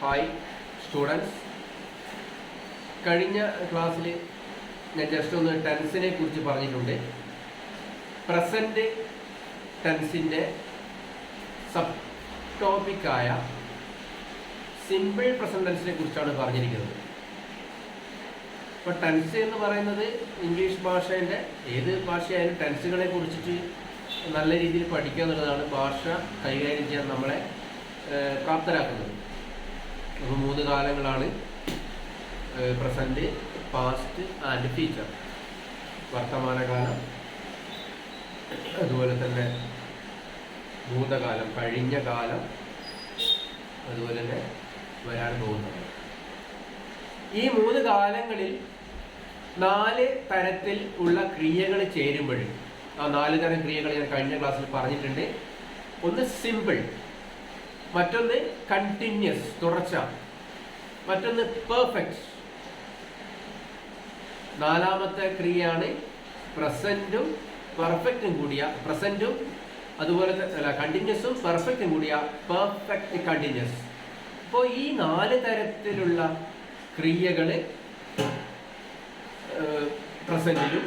Hi students, കഴിഞ്ഞ ക്ലാസ്സിൽ ഞാൻ ജസ്റ്റ് ഒന്ന് ടെൻസിനെ കുറിച്ച് പറഞ്ഞിട്ടുണ്ട്. പ്രസൻറ്റ് ടെൻസിൻ്റെ സബ് ടോപ്പിക്കായ സിമ്പിൾ പ്രസൻറ്റ് ടെൻസിനെ കുറിച്ചാണ് പറഞ്ഞിരിക്കുന്നത്. ഇപ്പോൾ ടെൻസ് എന്ന് പറയുന്നത് ഇംഗ്ലീഷ് ഭാഷേൻ്റെ ഏത് ഭാഷയായാലും ടെൻസുകളെ കുറിച്ചിട്ട് നല്ല രീതിയിൽ പഠിക്കുക എന്നുള്ളതാണ് ഭാഷ കൈകാര്യം ചെയ്യാൻ നമ്മളെ പ്രാപ്തരാക്കുന്നത്. അപ്പോൾ 3 കാലങ്ങളാണ്: പ്രസൻറ്റ്, പാസ്റ്റ് ആൻഡ് ഫ്യൂച്ചർ. വർത്തമാനകാലം, അതുപോലെ തന്നെ ഭൂതകാലം, കഴിഞ്ഞ കാലം, അതുപോലെ തന്നെ വരാൻ പോകുന്നത്. ഈ 3 കാലങ്ങളിൽ 4 തരത്തിൽ ഉള്ള ക്രിയകൾ ചേരുമ്പോൾ, ആ 4 തരം ക്രിയകൾ ഞാൻ കഴിഞ്ഞ ക്ലാസ്സിൽ പറഞ്ഞിട്ടുണ്ട്. ഒന്ന് സിമ്പിൾ, മറ്റൊന്ന് കണ്ടിന്യൂസ് തുടർച്ച, മറ്റൊന്ന് പെർഫെക്റ്റ്. 4ാമത്തെ ക്രിയയാണ് പ്രസന്റും പെർഫെക്റ്റും കൂടിയ പ്രസന്റും, അതുപോലെ കണ്ടിന്യൂസും പെർഫെക്റ്റും കൂടിയ പെർഫെക്റ്റ് കണ്ടിന്യൂസ്. അപ്പോൾ ഈ 4 തരത്തിലുള്ള ക്രിയകൾ പ്രസന്റിലും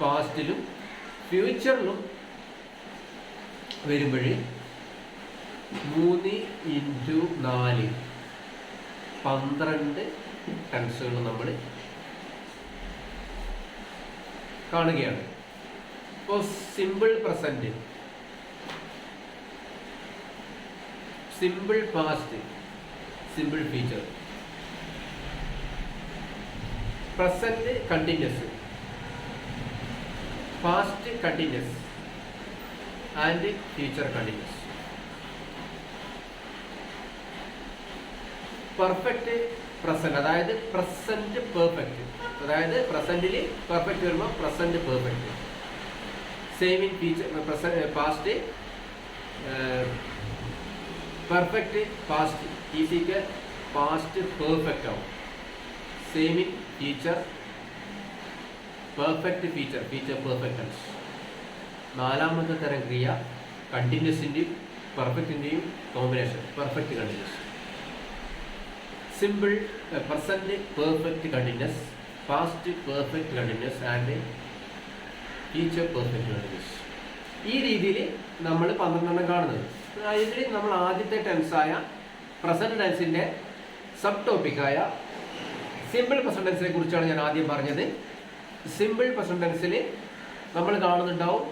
പാസ്റ്റിലും ഫ്യൂച്ചറിലും വരുമ്പോൾ 3 × 4 12 ടെൻസുകൾ നമ്മൾ കാണുകയാണ്. ഇപ്പോൾ simple present, simple past, simple future, present continuous, past continuous and future continuous. Perfect present, അതായത് പ്രസന്റ് പെർഫെക്റ്റ്, അതായത് പ്രസന്റിൽ പെർഫെക്റ്റ് വരുമ്പോൾ present perfect. Same in future past, perfect past ഈസിക്ക് പാസ്റ്റ് പെർഫെക്റ്റ് ആവും. Same in future, perfect future, future perfect. 4ാമത്തെ തരം ക്രിയ കണ്ടിന്യൂസിൻ്റെയും പെർഫെക്റ്റിൻ്റെയും combination, perfect continuous. Simple present perfect continuous, past perfect continuous and future perfect continuous. ഈ രീതിയിൽ നമ്മൾ 12 കാണുന്നത്. ഇതിൽ നമ്മൾ ആദ്യത്തെ ടെൻസായ പ്രസന്റ് ടെൻസിൻ്റെ സബ് ടോപ്പിക്കായ സിമ്പിൾ പ്രസന്റ് ടെൻസിനെ കുറിച്ചാണ് ഞാൻ ആദ്യം പറഞ്ഞത്. സിമ്പിൾ പ്രസന്റ് ടെൻസിൽ നമ്മൾ കാണുന്നുണ്ടാവും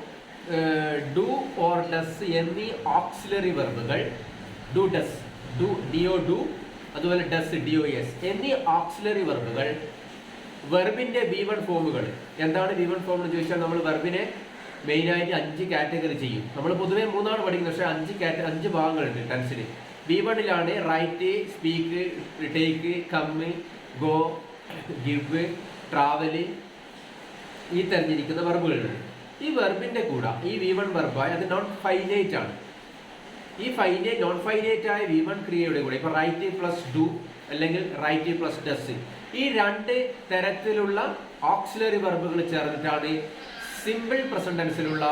ഡു ഓർ ഡസ് എന്നീ ഓക്സിലറി വെർബുകൾ, do does, do D O do, അതുപോലെ ഡസ് DOS എന്നീ ഓക്സിലറി വെർബുകൾ. വെർബിൻ്റെ V1 ഫോമുകൾ. എന്താണ് V1 ഫോം എന്ന് ചോദിച്ചാൽ നമ്മൾ വെർബിനെ മെയിനായിട്ട് 5 കാറ്റഗറി ചെയ്യും. നമ്മൾ പൊതുവെ 3 പഠിക്കുന്നത്, പക്ഷേ 5 ഭാഗങ്ങളുണ്ട് ടെൻസിന്. V1 write, speak, take, come, go, give, travel, ഈ തെരഞ്ഞിരിക്കുന്ന വെർബുകളുണ്ട്. ഈ വെർബിൻ്റെ കൂടെ ഈ V1 വെർബായി അത് നോൺ ഫൈനൈറ്റ് ആണ്. ഈ ഫൈനൈറ്റ് നോൺ ഫൈനൈറ്റ് ആയ V1 ക്രിയയുടെ കൂടെ ഇപ്പോൾ റൈറ്റ് പ്ലസ് ഡു അല്ലെങ്കിൽ റൈറ്റ് പ്ലസ് ഡസ്, ഈ 2 തരത്തിലുള്ള ഓക്സിലറി വെർബുകൾ ചേർന്നിട്ടാണ് സിമ്പിൾ പ്രസന്റ് ടെൻസിലുള്ള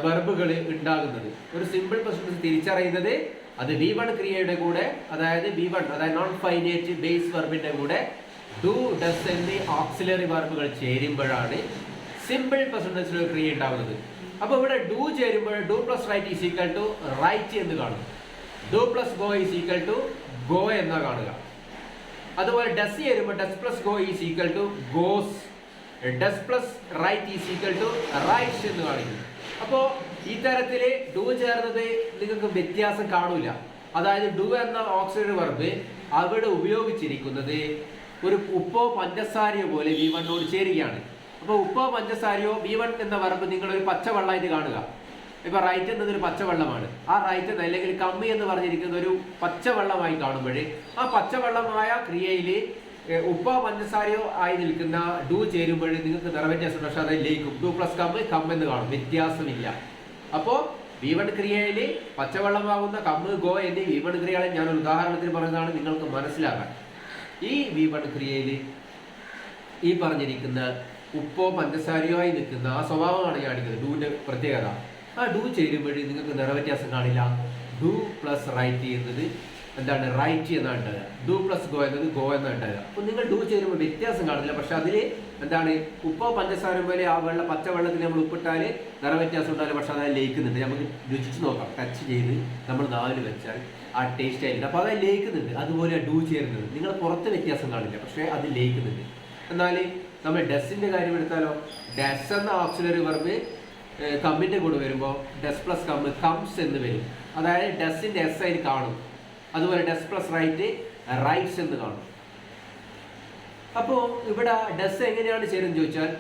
വെർബുകൾ ഉണ്ടാകുന്നത്. ഒരു സിമ്പിൾ പ്രസന്റ് ടെൻസ് തിരിച്ചറിയുന്നത് അത് V1 ക്രിയയുടെ കൂടെ, അതായത് V1 അതായത് നോൺ ഫൈനൈറ്റ് ബേസ് വെർബിന്റെ കൂടെ ഡു ഡസ് എന്നീ ഓക്സിലറി വെർബുകൾ ചേരുമ്പോഴാണ് സിമ്പിൾ പ്രസന്റ് ടെൻസിൽ ക്രിയ ഉണ്ടാകുന്നത്. അപ്പോൾ ഇവിടെ ഡു ചേരുമ്പോൾ do plus write is equal to write എന്ന് കാണും. Do plus go is equal to go എന്നാ കാണുക. അതുപോലെ ഡസ് ചേരുമ്പോൾ does plus go is equal to goes, does plus write is equal to writes എന്ന് കാണിക്കും. അപ്പോൾ ഈ തരത്തിൽ ഡു ചേർന്നത് നിങ്ങൾക്ക് വ്യത്യാസം കാണൂല. അതായത് ഡു എന്ന ഓക്സിലറി വെർബ് അവിടെ ഉപയോഗിച്ചിരിക്കുന്നത് ഒരു ഉപ്പോ പഞ്ചസാരയോ പോലെ V1 ചേരുകയാണ്. അപ്പോൾ ഉപ്പോ പഞ്ചസാരയോ V1 എന്ന വെർബ് നിങ്ങളൊരു പച്ചവെള്ളമായിട്ട് കാണുക. ഇപ്പോൾ റൈറ്റ് എന്നതൊരു പച്ചവെള്ളമാണ്. ആ റൈറ്റ് അല്ലെങ്കിൽ കമ്മി എന്ന് പറഞ്ഞിരിക്കുന്ന ഒരു പച്ചവെള്ളമായി കാണുമ്പോൾ ആ പച്ചവെള്ളമായ ക്രിയയിൽ ഉപ്പോ പഞ്ചസാരയോ ആയി നിൽക്കുന്ന ഡു ചേരുമ്പോൾ നിങ്ങൾക്ക് നിറവ്യത്യാസം, പക്ഷേ അത് ലയിക്കും. ഡു പ്ലസ് കം എന്ന് കാണും, വ്യത്യാസമില്ല. അപ്പോൾ V1 ക്രിയയിൽ പച്ചവെള്ളമാകുന്ന കമ്മ്, ഗോ എന്നീ V1 ക്രിയകളെ ഞാൻ ഒരു ഉദാഹരണത്തിന് പറയുന്നതാണ് നിങ്ങൾക്ക് മനസ്സിലാക്കാൻ. ഈ V1 ക്രിയയിൽ ഈ പറഞ്ഞിരിക്കുന്ന ഉപ്പോ പഞ്ചസാരയോ ആയി നിൽക്കുന്ന ആ സ്വഭാവമാണ് കാണിക്കുന്നത്, ഡൂവിൻ്റെ പ്രത്യേകത. ആ ഡു ചേരുമ്പോൾ നിങ്ങൾക്ക് നിറവ്യത്യാസം കാണില്ല. ഡു പ്ലസ് റൈറ്റ് ചെയ്യുന്നത് എന്താണ് റൈറ്റ് എന്നാണ് ഉണ്ടാകുക. ഡു പ്ലസ് ഗോ എന്നത് ഗോ എന്നാണ് ഉണ്ടാകുക. അപ്പോൾ നിങ്ങൾ ഡു ചേരുമ്പോൾ വ്യത്യാസം കാണില്ല. പക്ഷെ അതിൽ എന്താണ് ഉപ്പോ പഞ്ചസാര പോലെ ആ പച്ചവെള്ളത്തിൽ നമ്മൾ ഉപ്പിട്ടാൽ നിറ വ്യത്യാസം ഉണ്ടാവില്ല. പക്ഷെ അത് ലയിക്കുന്നുണ്ട്. നമുക്ക് രുചിച്ച് നോക്കാം. ടച്ച് ചെയ്ത് നമ്മൾ നാവിൽ വെച്ചാൽ ആ ടേസ്റ്റ് ആയിരിക്കും. അപ്പോൾ അത് ലയിക്കുന്നുണ്ട്. അതുപോലെ ഡു ചേരുന്നത് നിങ്ങൾ പുറത്ത് വ്യത്യാസം കാണില്ല. പക്ഷേ അത് ലയിക്കുന്നുണ്ട്. എന്നാൽ നമ്മൾ ഡസിൻ്റെ കാര്യം എടുത്താലോ, ഡസ് എന്ന ഓക്സിലറി വെർബ് കമ്മിൻ്റെ കൂടെ വരുമ്പോൾ ഡസ് പ്ലസ് കംസ് എന്ന് വരും. അതായത് ഡസിൻ്റെ എസ് ആയിട്ട് കാണും. അതുപോലെ ഡസ് പ്ലസ് റൈറ്റ് റൈറ്റ്സ് എന്ന് കാണും. അപ്പോൾ ഇവിടെ ഡസ് എങ്ങനെയാണ് ചേരുന്നത് ചോദിച്ചാൽ,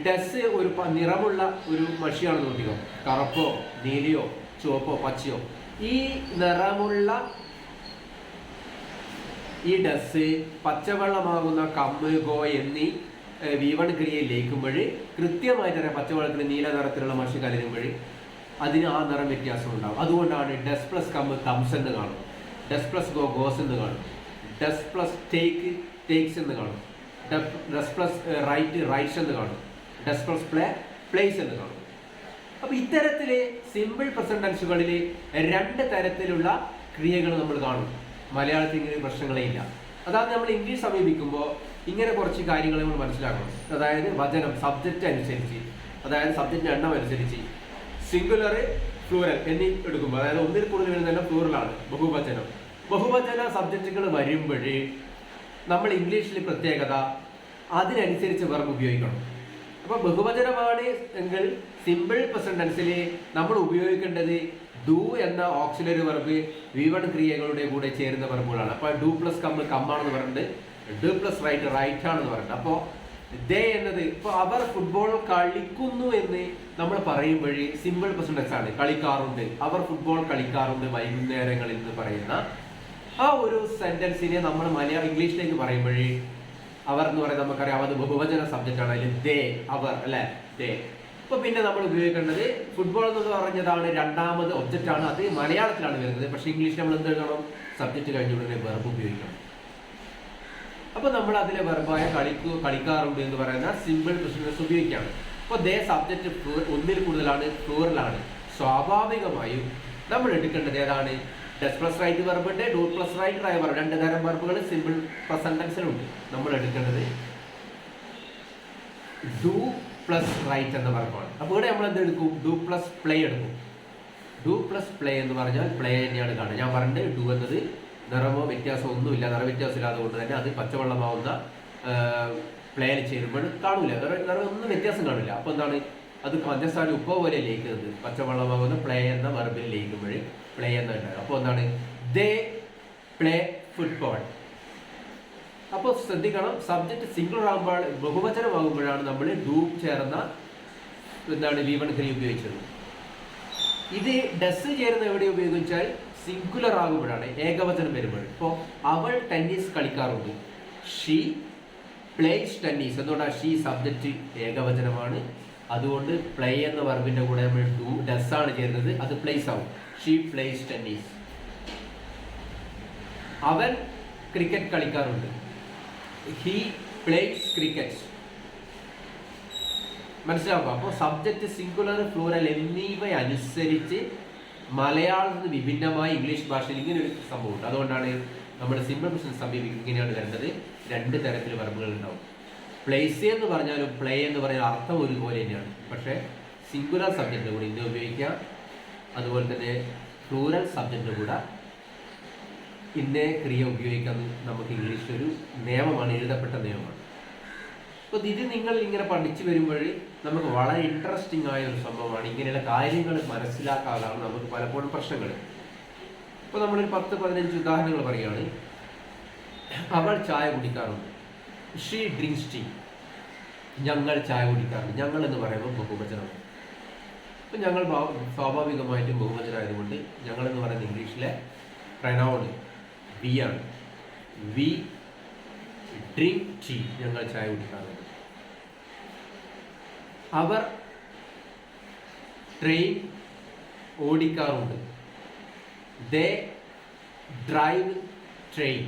ഡസ് ഒരു നിറമുള്ള ഒരു മഷിയാണെന്ന് നോക്കിക്കോ. കറുപ്പോ നീലയോ ചുവപ്പോ പച്ചയോ ഈ നിറമുള്ള ഈ ഡസ് പച്ചവെള്ളമാകുന്ന കമ്മ് ഗോ എന്നീ V1 ക്രിയയിൽ ലയിക്കുമ്പോൾ കൃത്യമായിട്ട് തന്നെ പച്ചവെള്ളത്തിന് നീല നിറത്തിലുള്ള മഷി കലരുമ്പോൾ അതിന് ആ നിറം വ്യത്യാസം ഉണ്ടാകും. അതുകൊണ്ടാണ് ഡസ് പ്ലസ് കംസ് എന്ന് കാണും, ഡസ് പ്ലസ് ഗോ ഗോസ് എന്ന് കാണും, ഡസ് പ്ലസ് ടേക്സ് എന്ന് കാണും, ഡസ് പ്ലസ് റൈറ്റ്സ് എന്ന് കാണും, ഡസ് പ്ലസ് പ്ലേസ് എന്ന് കാണും. അപ്പോൾ ഇത്തരത്തിൽ സിമ്പിൾ പ്രസന്റ് ടെൻസുകളിൽ 2 തരത്തിലുള്ള ക്രിയകൾ നമ്മൾ കാണും. മലയാളത്തിൽ ഇങ്ങനെ പ്രശ്നങ്ങളേ ഇല്ല. അതാണ് നമ്മൾ ഇംഗ്ലീഷ് സമീപിക്കുമ്പോൾ ഇങ്ങനെ കുറച്ച് കാര്യങ്ങൾ നമ്മൾ മനസ്സിലാക്കണം. അതായത് വചനം സബ്ജക്റ്റ് അനുസരിച്ച്, അതായത് സബ്ജക്റ്റിൻ്റെ എണ്ണം അനുസരിച്ച് സിംഗുലർ പ്ലൂറൽ എന്നീ എടുക്കുമ്പോൾ, അതായത് ഒന്നിൽ കൂടുതൽ വരുന്നതെല്ലാം പ്ലൂറലാണ്. ബഹുവചന സബ്ജക്റ്റുകൾ വരുമ്പോൾ നമ്മൾ ഇംഗ്ലീഷിൽ പ്രത്യേകത അതിനനുസരിച്ച് വെർബ് ഉപയോഗിക്കണം. അപ്പോൾ ബഹുവചനമാണ് എങ്കിൽ സിമ്പിൾ പ്രസന്റ് ടെൻസിൽ നമ്മൾ ഉപയോഗിക്കേണ്ടത് ഡു എന്ന ഓക്സിലറി വെർബ് V1 ക്രിയകളുടെ കൂടെ ചേരുന്ന വെർബുകളാണ്. അപ്പോൾ ഡു പ്ലസ് കമ്മാണെന്ന് പറഞ്ഞിട്ട് ഡു പ്ലസ് റൈറ്റ് ആണെന്ന് പറഞ്ഞിട്ട്. അപ്പോൾ ദേ എന്നത് ഇപ്പോൾ അവർ ഫുട്ബോൾ കളിക്കുന്നു എന്ന് നമ്മൾ പറയുമ്പോൾ സിമ്പിൾ പ്രസന്റ് ടെൻസ് ആണ്. കളിക്കാറുണ്ട്, അവർ ഫുട്ബോൾ കളിക്കാറുണ്ട് വൈകുന്നേരങ്ങളിൽ എന്ന് പറയുന്ന ആ ഒരു സെന്റൻസിനെ നമ്മൾ ഇംഗ്ലീഷിലേക്ക് പറയുമ്പോൾ അവർ എന്ന് പറയുന്നത് നമുക്കറിയാം, അത് ബഹുവചന സബ്ജക്റ്റ് ആണ്. അതിൽ ദേ അവർ അല്ലെ ദേ. അപ്പോൾ പിന്നെ നമ്മൾ ഉപയോഗിക്കേണ്ടത് ഫുട്ബോൾ എന്ന് പറഞ്ഞതാണ് രണ്ടാമത് ഒബ്ജക്റ്റ് ആണ്. അത് മലയാളത്തിലാണ് വരുന്നത്. പക്ഷേ ഇംഗ്ലീഷിൽ നമ്മൾ എന്ത് എഴുതണം? സബ്ജക്റ്റ് കഴിഞ്ഞുടനെ വെർബ് ഉപയോഗിക്കണം. അപ്പോൾ നമ്മൾ അതിലെ വെർബായ കളിക്കാറുണ്ട് എന്ന് പറയുന്ന സിമ്പിൾ പ്രസന്റ് ഉപയോഗിക്കുകയാണ്. അപ്പോൾ ദേ സബ്ജക്റ്റ് ഒന്നിൽ കൂടുതലാണ്, പ്ലൂറലാണ്. സ്വാഭാവികമായും നമ്മൾ എടുക്കേണ്ടത് ഏതാണ്? ഡസ് പ്ലസ് റൈറ്റ് വെർബ് ഉണ്ട്, ഡു പ്ലസ് റൈറ്റ് വെർബ്. 2 തരം വെർബുകൾ സിമ്പിൾ പ്രസന്റ് ടെൻസിലുണ്ട്. നമ്മൾ എടുക്കേണ്ടത് ഡു പ്ലസ് റൈറ്റ് എന്ന വെർബാണ്. അപ്പോൾ ഇവിടെ നമ്മൾ എന്ത് എടുക്കും? ഡു പ്ലസ് പ്ലേ എടുക്കും. ഡു പ്ലസ് പ്ലേ എന്ന് പറഞ്ഞാൽ പ്ലേ തന്നെയാണ് കാണുക. ഞാൻ പറഞ്ഞത് ഡു എന്നത് നിറമോ വ്യത്യാസം ഒന്നുമില്ല, നിറ വ്യത്യാസം ഇല്ലാതെ കൊണ്ട് തന്നെ അത് പച്ചവെള്ളമാവുന്ന പ്ലേയിൽ ചേരുമ്പോൾ കാണൂല, ഒന്നും വ്യത്യാസം കാണില്ല. അപ്പോൾ എന്താണ്? അത് പഞ്ചസാര ഉപ്പ പോലെ ലയിക്കുന്നത്. പച്ചവെള്ളമാകുന്ന പ്ലേ എന്ന വെർബിൽ ലയിക്കുമ്പോൾ പ്ലേ എന്നുണ്ടാകും. അപ്പോൾ എന്താണ്? ദേ പ്ലേ ഫുട്ബോൾ. അപ്പോൾ ശ്രദ്ധിക്കണം, സബ്ജക്റ്റ് സിംഗുലർ ആകുമ്പോൾ ബഹുവചനമാകുമ്പോഴാണ് നമ്മൾ ഡു ചേർന്ന എന്താണ് V1 ക്രിയ ഉപയോഗിച്ചത്. ഇത് ഡസ് ചേർന്ന് എവിടെ ഉപയോഗിച്ചാൽ സിംഗുലർ ആകുമ്പോഴാണ്, ഏകവചനം വരുമ്പോൾ. ഇപ്പോൾ അവൾ ടെന്നീസ് കളിക്കാറുണ്ട്, ഷീ പ്ലേസ് ടെന്നീസ്. എന്തുകൊണ്ടാണ്? ഷീ സബ്ജക്റ്റ് ഏകവചനമാണ്. അതുകൊണ്ട് പ്ലേ എന്ന വെർബിന്റെ കൂടെ നമ്മൾ ഡസ് ആണ് ചേരുന്നത്, അത് പ്ലേസ് ആവും. She plays tennis. അവൻ ക്രിക്കറ്റ് കളിക്കാറുണ്ട്, ഹി പ്ലേസ് ക്രിക്കറ്റ്. മനസ്സിലാക്കുക? അപ്പോൾ സബ്ജക്റ്റ് സിംഗുലർ പ്ലൂറൽ എന്നിവ അനുസരിച്ച് മലയാളത്തിൽ നിന്ന് വിഭിന്നമായി ഇംഗ്ലീഷ് ഭാഷയിൽ ഇങ്ങനെ ഒരു സംഭവമുണ്ട്. അതുകൊണ്ടാണ് നമ്മൾ സിമ്പിൾ പ്രസന്റ് സമീപിക്കുന്നത്. ഇങ്ങനെയാണ് വരേണ്ടത്. 2 തരത്തിൽ വെർബുകൾ ഉണ്ടാവും. പ്ലേസ് എന്ന് പറഞ്ഞാലും പ്ലേ എന്ന് പറയുന്ന അർത്ഥം ഒരുപോലെ തന്നെയാണ്. പക്ഷേ സിംഗുലർ സബ്ജക്റ്റിൻ്റെ കൂടെ ഇന്ന ഉപയോഗിക്കാം, അതുപോലെ തന്നെ പ്ലൂറൽ സബ്ജക്റ്റിൻ്റെ കൂടെ ഇന്നേ ക്രിയ ഉപയോഗിക്കാൻ നമുക്ക് ഇംഗ്ലീഷിലൊരു നിയമമാണ്, എഴുതപ്പെട്ട നിയമമാണ്. അപ്പോൾ ഇത് നിങ്ങൾ ഇങ്ങനെ പഠിച്ചു വരുമ്പോൾ നമുക്ക് വളരെ ഇൻട്രസ്റ്റിംഗ് ആയ ഒരു സംഭവമാണ്. ഇങ്ങനെയുള്ള കാര്യങ്ങൾ മനസ്സിലാക്കാതാണ് നമുക്ക് പലപ്പോഴും പ്രശ്നങ്ങൾ. ഇപ്പോൾ നമ്മളൊരു 10-15 ഉദാഹരണങ്ങൾ പറയുകയാണ്. അവൾ ചായ കുടിക്കാറുണ്ട്, ഷീ ഡ്രിങ്ക്സ് ടീ. ഞങ്ങൾ ചായ കുടിക്കാറുണ്ട്. ഞങ്ങൾ എന്ന് പറയുമ്പോൾ ബഹുവചനമാണ്. അപ്പോൾ ഞങ്ങൾ സ്വാഭാവികമായിട്ടും ബഹുവചനമായതുകൊണ്ട് ഞങ്ങൾ എന്ന് പറയുന്നത് ഇംഗ്ലീഷിലെ പ്രനൗൺ വി ആണ്. We drink tea. ഞങ്ങൾ ചായ കുടിക്കാറുണ്ട്. അവർ ട്രെയിൻ ഓടിക്കാറുണ്ട്. They drive train.